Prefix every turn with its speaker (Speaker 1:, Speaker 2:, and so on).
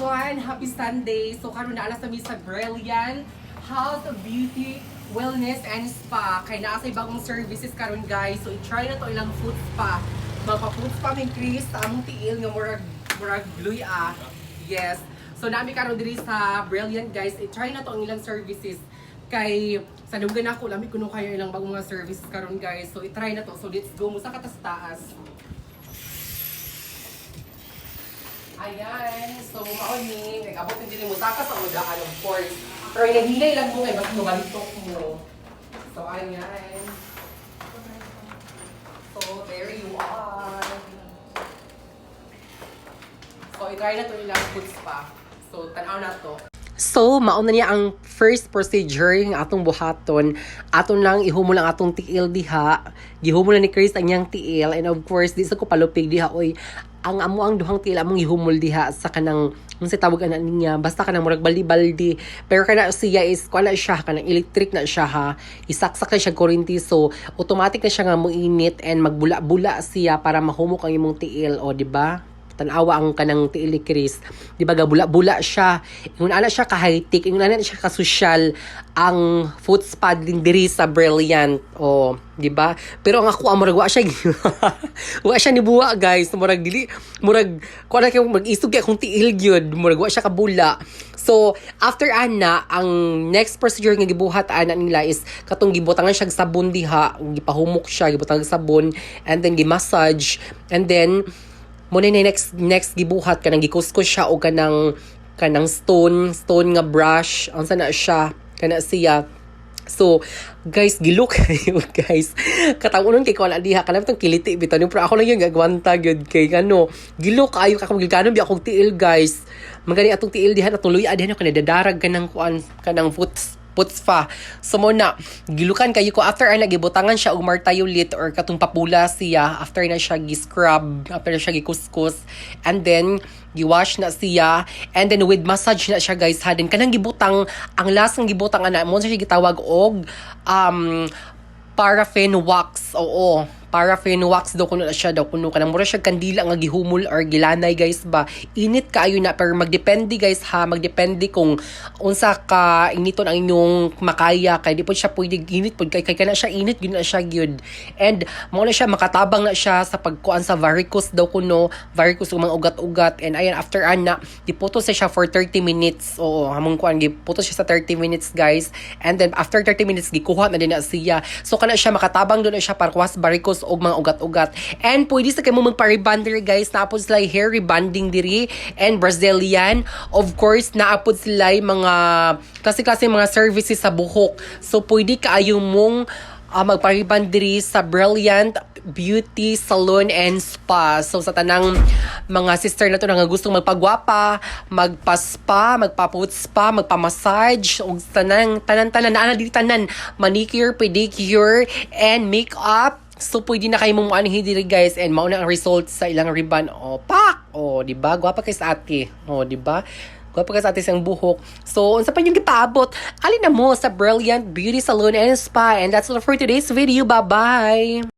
Speaker 1: everyone! Happy Sunday! So karon na alas kami sa Brilliant House of Beauty, Wellness and Spa. Kaya naa sa bagong services karon guys. So i-try na to ilang food spa. Magpa-food spa min Chris sa among tiil nga murag gluy ah. Yes. So nami karon diri sa Brilliant guys. I-try na to ang ilang services. Kay sa dugan ako lami kuno kayo ilang bagong mga services karon guys. So i-try na to. So let's go mo sa katas-taas. Ayan, so maon ni, nag-abot hindi mo takas ang magaan of course. Pero hinay lang mo kay mas mabalitok mo. So ayan. So there you are. So i-try na to nilang food spa. So tanaw na to. So, mauna niya ang first procedure ng atong buhaton. Aton lang ihumol ang atong tiil diha. Gihumol na ni Chris ang niyang tiil. And of course, di sa ko palupig diha. Oy, ang amo ang duhang tiil among ihumol diha sa kanang sa tawag ana niya basta kanang murag baldi-baldi pero kana siya is kuana siya kanang electric na siya ha isaksak na siya kuryente so automatic na siya nga moinit and magbula-bula siya para mahumok ang imong tiil o di ba tanawa ang kanang tiil ni Chris di ba gabula-bula siya ingon ana siya ka high-tech ingon ana siya ka social ang food spa din diri sa Brilliant o di ba pero ang ako murag wa siya wa siya ni buwa guys murag dili murag kuan kay mag-isog kay akong tiil gyud murag wa siya kabula so after ana ang next procedure nga gibuhat ana nila is katong gibutangan siya sabon diha gipahumok siya gibutangan sabon and then gi-massage and then muna na next gibuhat kanang gikuskus siya o kanang stone nga brush ang sana siya kana siya so guys gilok kayo guys katangunon kay ko na diha kanang tong kiliti bitaw pero ako lang yung gagwanta gyud kay ano gilok ayo ka gilkanon bi akong tiil guys magani atong tiil diha natuloy adhan ko nadadarag kanang kuan kanang foot spa. So muna, gilukan kayo ko after ay nagibutangan siya og martayulit or katong papula siya after na siya gi-scrub, after na siya gikuskus and then gi-wash na siya and then with massage na siya guys ha din kanang gibutang ang lasang gibutang ana mo siya gitawag og paraffin wax. Oo. Paraffin wax daw kuno na siya daw kuno kanang mura siya kandila nga gihumol or gilanay guys ba init kaayo na pero magdepende guys ha magdepende kung unsa ka initon ang inyong makaya kay di po siya pwede init pod kay kana siya init gyud na siya gyud and mao na siya makatabang na siya sa pagkuan sa varicose daw kuno varicose ug mga ugat-ugat and ayan after ana diputo siya for 30 minutes oo hamong kuan giputo siya sa 30 minutes guys and then after 30 minutes gikuha na din na siya so kana siya makatabang do na siya para kuwas varicose og mga ugat-ugat. And pwede sa kayo mo magpa-rebond diri guys. Naapod sila hair rebonding diri and Brazilian. Of course, naapod sila mga kasi mga services sa buhok. So pwede kaayo mong magpa-rebond diri sa Brilliant Beauty Salon and Spa. So sa tanang mga sister na to nga gustong magpagwapa, magpa-spa, magpa-foot spa, magpa-massage, ug tanan na dili tanan manicure, pedicure and makeup. So, pwede na kayo mong maanihin diri guys and mauna ang result sa ilang ribbon. O, pak! O, diba? Gwapa kay sa ate. O, diba? Gwapa kay sa ate siyang buhok. So, unsa pa yung gipaabot? Alin na mo sa Brilliant Beauty Salon and Spa. And that's all for today's video. Bye-bye!